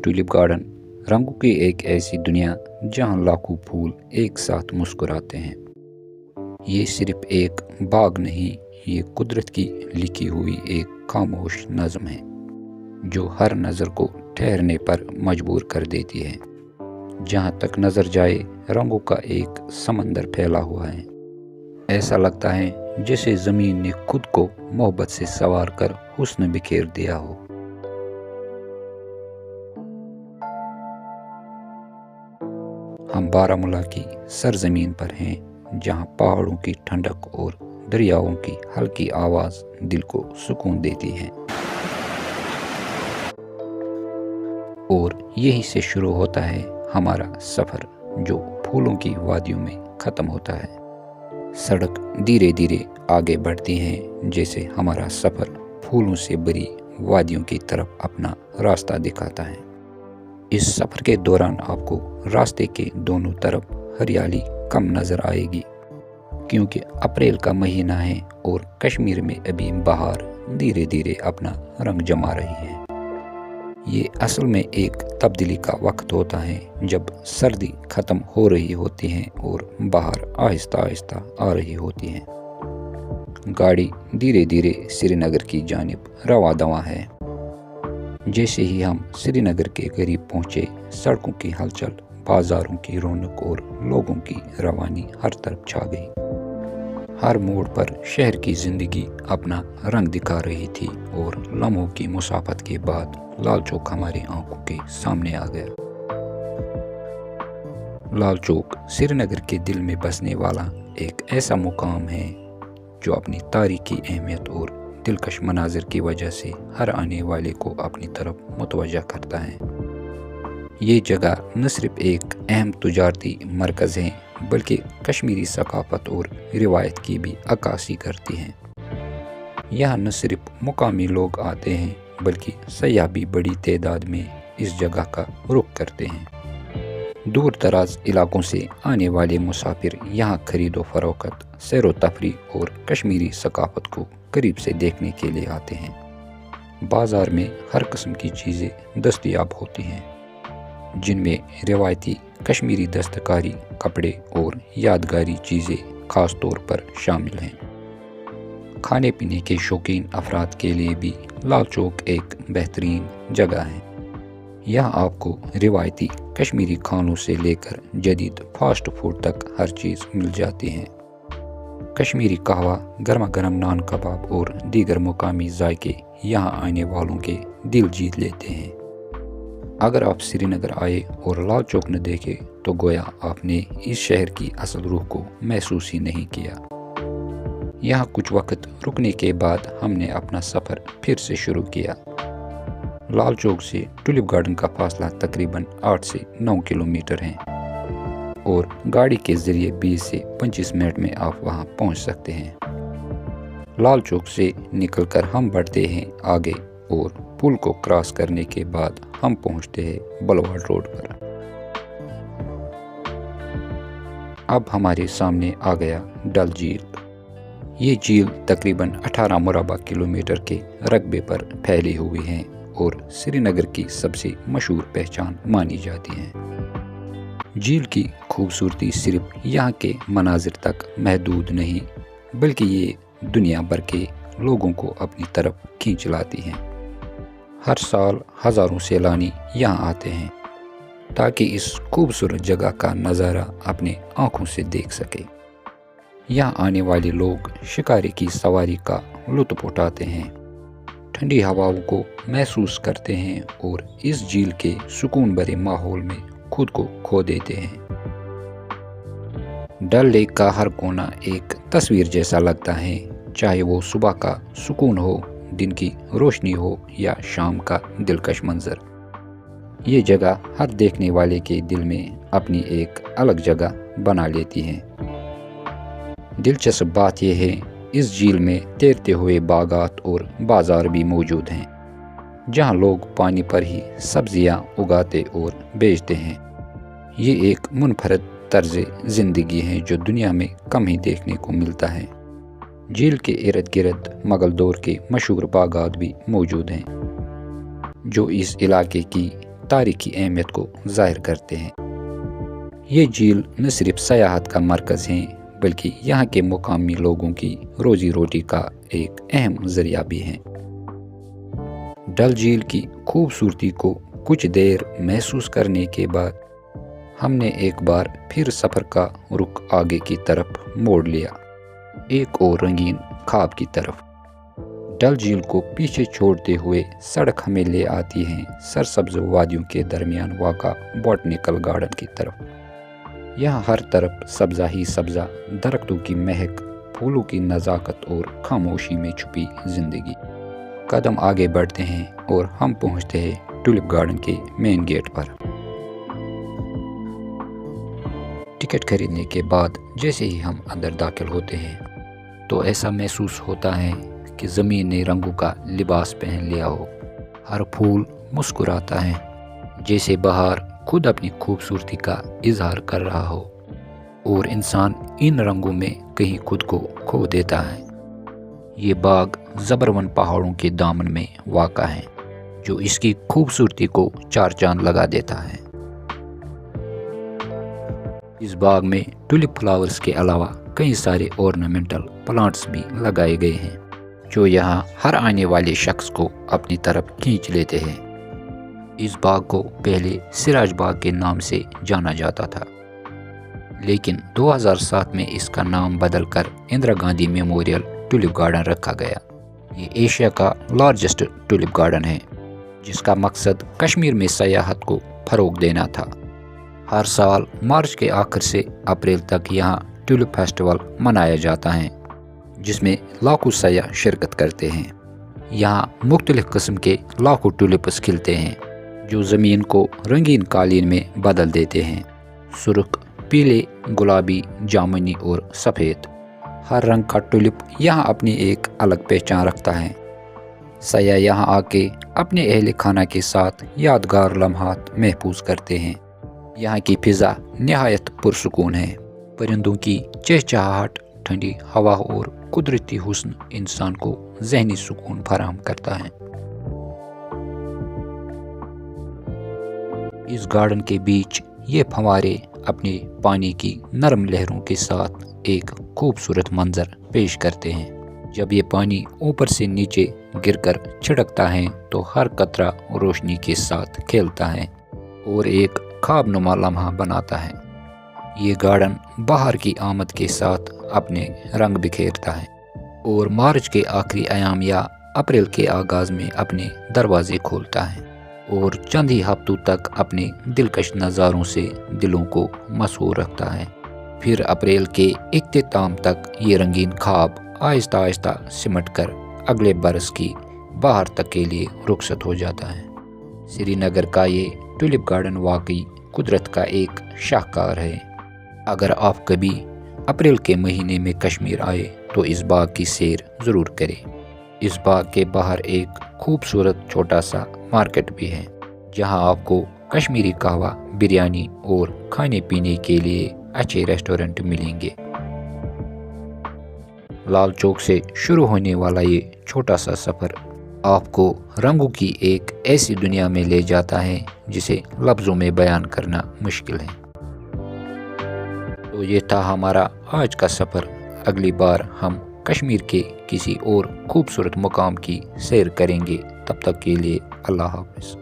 Tulip garden رنگوں کی ایک ایسی دنیا جہاں لاکھوں پھول ایک ساتھ مسکراتے ہیں۔ یہ صرف ایک باغ نہیں، یہ قدرت کی لکھی ہوئی ایک خاموش نظم ہے جو ہر نظر کو ٹھہرنے پر مجبور کر دیتی ہے۔ جہاں تک نظر جائے رنگوں کا ایک سمندر پھیلا ہوا ہے۔ ایسا لگتا ہے جیسے زمین نے خود کو محبت سے سنوار کر حسن بکھیر دیا ہو۔ ہم بارہمولہ کی سرزمین پر ہیں، جہاں پہاڑوں کی ٹھنڈک اور دریاؤں کی ہلکی آواز دل کو سکون دیتی ہے۔ اور یہیں سے شروع ہوتا ہے ہمارا سفر، جو پھولوں کی وادیوں میں ختم ہوتا ہے۔ سڑک دھیرے دھیرے آگے بڑھتی ہے، جیسے ہمارا سفر پھولوں سے بھری وادیوں کی طرف اپنا راستہ دکھاتا ہے۔ اس سفر کے دوران آپ کو راستے کے دونوں طرف ہریالی کم نظر آئے گی، کیونکہ اپریل کا مہینہ ہے اور کشمیر میں ابھی بہار دھیرے دھیرے اپنا رنگ جما رہی ہے۔ یہ اصل میں ایک تبدیلی کا وقت ہوتا ہے، جب سردی ختم ہو رہی ہوتی ہے اور بہار آہستہ آہستہ آ رہی ہوتی ہے۔ گاڑی دھیرے دھیرے سری نگر کی جانب رواں دواں ہے۔ جیسے ہی ہم سری نگر کے قریب پہنچے، سڑکوں کی ہلچل، بازاروں کی رونق اور لوگوں کی روانی ہر طرف چھا گئی۔ ہر موڑ پر شہر کی زندگی اپنا رنگ دکھا رہی تھی اور لمحوں کی مسافت کے بعد لال چوک ہماری آنکھوں کے سامنے آ گیا۔ لال چوک سری نگر کے دل میں بسنے والا ایک ایسا مقام ہے جو اپنی تاریخی اہمیت اور دلکش مناظر کی وجہ سے ہر آنے والے کو اپنی طرف متوجہ کرتا ہے۔ یہ جگہ نہ صرف ایک اہم تجارتی مرکز ہے، بلکہ کشمیری ثقافت اور روایت کی بھی عکاسی کرتی ہے۔ یہاں نہ صرف مقامی لوگ آتے ہیں، بلکہ سیاح بھی بڑی تعداد میں اس جگہ کا رخ کرتے ہیں۔ دور دراز علاقوں سے آنے والے مسافر یہاں خرید و فروخت، سیر و تفریح اور کشمیری ثقافت کو قریب سے دیکھنے کے لیے آتے ہیں۔ بازار میں ہر قسم کی چیزیں دستیاب ہوتی ہیں، جن میں روایتی کشمیری دستکاری، کپڑے اور یادگاری چیزیں خاص طور پر شامل ہیں۔ کھانے پینے کے شوقین افراد کے لیے بھی لال چوک ایک بہترین جگہ ہے۔ یہاں آپ کو روایتی کشمیری کھانوں سے لے کر جدید فاسٹ فوڈ تک ہر چیز مل جاتی ہے۔ کشمیری قہوہ، گرما گرم نان کباب اور دیگر مقامی ذائقے یہاں آنے والوں کے دل جیت لیتے ہیں۔ اگر آپ سری نگر آئے اور لال چوک نہ دیکھے تو گویا آپ نے اس شہر کی اصل روح کو محسوس ہی نہیں کیا۔ یہاں کچھ وقت رکنے کے بعد ہم نے اپنا سفر پھر سے شروع کیا۔ لال چوک سے ٹولپ گارڈن کا فاصلہ تقریباً 8 سے 9 کلومیٹر ہے اور گاڑی کے ذریعے 20 سے 25 منٹ میں آپ وہاں پہنچ سکتے ہیں۔ لال چوک سے نکل کر ہم بڑھتے ہیں آگے اور پل کو کراس کرنے کے بعد ہم پہنچتے ہیں بلواڑ روڈ پر۔ اب ہمارے سامنے آ گیا ڈل جھیل۔ یہ جھیل تقریباً 18 مربع کلومیٹر کے رقبے پر پھیلی ہوئی ہے اور سری نگر کی سب سے مشہور پہچان مانی جاتی ہے۔ جھیل کی خوبصورتی صرف یہاں کے مناظر تک محدود نہیں، بلکہ یہ دنیا بھر کے لوگوں کو اپنی طرف کھینچ لاتی ہے۔ ہر سال ہزاروں سیلانی یہاں آتے ہیں تاکہ اس خوبصورت جگہ کا نظارہ اپنے آنکھوں سے دیکھ سکے۔ یہاں آنے والے لوگ شکاری کی سواری کا لطف اٹھاتے ہیں، ٹھنڈی ہواؤں کو محسوس کرتے ہیں اور اس جھیل کے سکون بھرے ماحول میں خود کو کھو دیتے ہیں۔ ڈل لیک کا ہر کونا ایک تصویر جیسا لگتا ہے، چاہے وہ صبح کا سکون ہو، دن کی روشنی ہو یا شام کا دلکش منظر۔ یہ جگہ ہر دیکھنے والے کے دل میں اپنی ایک الگ جگہ بنا لیتی ہے۔ دلچسپ بات یہ ہے، اس جھیل میں تیرتے ہوئے باغات اور بازار بھی موجود ہیں، جہاں لوگ پانی پر ہی سبزیاں اگاتے اور بیچتے ہیں۔ یہ ایک منفرد طرز زندگی ہے جو دنیا میں کم ہی دیکھنے کو ملتا ہے۔ جھیل کے ارد گرد مغل دور کے مشہور باغات بھی موجود ہیں، جو اس علاقے کی تاریخی اہمیت کو ظاہر کرتے ہیں۔ یہ جھیل نہ صرف سیاحت کا مرکز ہیں بلکہ یہاں کے مقامی لوگوں کی روزی روٹی کا ایک اہم ذریعہ بھی ہیں۔ ڈل جھیل کی خوبصورتی کو کچھ دیر محسوس کرنے کے بعد ہم نے ایک بار پھر سفر کا رخ آگے کی طرف موڑ لیا، ایک اور رنگین خواب کی طرف۔ ڈل جھیل کو پیچھے چھوڑتے ہوئے سڑک ہمیں لے آتی ہیں سرسبز وادیوں کے درمیان واقع بوٹنیکل گارڈن کی طرف۔ یہاں ہر طرف سبزہ ہی سبزہ، درختوں کی مہک، پھولوں کی نزاکت اور خاموشی میں چھپی زندگی۔ قدم آگے بڑھتے ہیں اور ہم پہنچتے ہیں ٹولپ گارڈن کے مین گیٹ پر۔ ٹکٹ خریدنے کے بعد جیسے ہی ہم اندر داخل ہوتے ہیں تو ایسا محسوس ہوتا ہے کہ زمین نے رنگوں کا لباس پہن لیا ہو۔ ہر پھول مسکراتا ہے جیسے بہار خود اپنی خوبصورتی کا اظہار کر رہا ہو، اور انسان ان رنگوں میں کہیں خود کو کھو دیتا ہے۔ یہ باغ زبرون پہاڑوں کے دامن میں واقع ہے جو اس کی خوبصورتی کو چار چاند لگا دیتا ہے۔ اس باغ میں ٹولپ فلاورز کے علاوہ کئی سارے اورنامنٹل پلانٹس بھی لگائے گئے ہیں جو یہاں ہر آنے والے شخص کو اپنی طرف کھینچ لیتے ہیں۔ اس باغ کو پہلے سراج باغ کے نام سے جانا جاتا تھا، لیکن 2007 میں اس کا نام بدل کر Indira Gandhi memorial tulip garden رکھا گیا۔ یہ ایشیا کا لارجسٹ ٹولپ گارڈن ہے جس کا مقصد کشمیر میں سیاحت کو فروغ دینا تھا۔ ہر سال مارچ کے آخر سے اپریل تک یہاں ٹولپ فیسٹیول منایا جاتا ہے جس میں لاکھوں سیاح شرکت کرتے ہیں۔ یہاں مختلف قسم کے لاکھوں ٹولپس کھلتے ہیں جو زمین کو رنگین قالین میں بدل دیتے ہیں۔ سرخ، پیلے، گلابی، جامنی اور سفید، ہر رنگ کا ٹولپ یہاں اپنی ایک الگ پہچان رکھتا ہے۔ سیاح یہاں آ کے اپنے اہل خانہ کے ساتھ یادگار لمحات محفوظ کرتے ہیں۔ یہاں کی فضا نہایت پرسکون ہے۔ پرندوں کی چہچہاہٹ، ٹھنڈی ہوا اور قدرتی حسن انسان کو ذہنی سکون فراہم کرتا ہے۔ اس گارڈن کے بیچ یہ فوارے اپنے پانی کی نرم لہروں کے ساتھ ایک خوبصورت منظر پیش کرتے ہیں۔ جب یہ پانی اوپر سے نیچے گر کر چھڑکتا ہے تو ہر قطرہ روشنی کے ساتھ کھیلتا ہے اور ایک خواب نما لمحہ بناتا ہے۔ یہ گارڈن بہار کی آمد کے ساتھ اپنے رنگ بکھیرتا ہے اور مارچ کے آخری ایام یا اپریل کے آغاز میں اپنے دروازے کھولتا ہے اور چند ہی ہفتوں تک اپنے دلکش نظاروں سے دلوں کو مسحور رکھتا ہے۔ پھر اپریل کے اختتام تک یہ رنگین خواب آہستہ آہستہ سمٹ کر اگلے برس کی بہار تک کے لیے رخصت ہو جاتا ہے۔ سری نگر کا یہ ٹولپ گارڈن واقعی قدرت کا ایک شاہکار ہے۔ اگر آپ کبھی اپریل کے مہینے میں کشمیر آئے تو اس باغ کی سیر ضرور کریں۔ اس باغ کے باہر ایک خوبصورت چھوٹا سا مارکیٹ بھی ہے جہاں آپ کو کشمیری قہوہ، بریانی اور کھانے پینے کے لیے اچھے ریسٹورنٹ ملیں گے۔ لال چوک سے شروع ہونے والا یہ چھوٹا سا سفر آپ کو رنگوں کی ایک ایسی دنیا میں لے جاتا ہے جسے لفظوں میں بیان کرنا مشکل ہے۔ تو یہ تھا ہمارا آج کا سفر۔ اگلی بار ہم کشمیر کے کسی اور خوبصورت مقام کی سیر کریں گے۔ تب تک کے لیے اللہ حافظ۔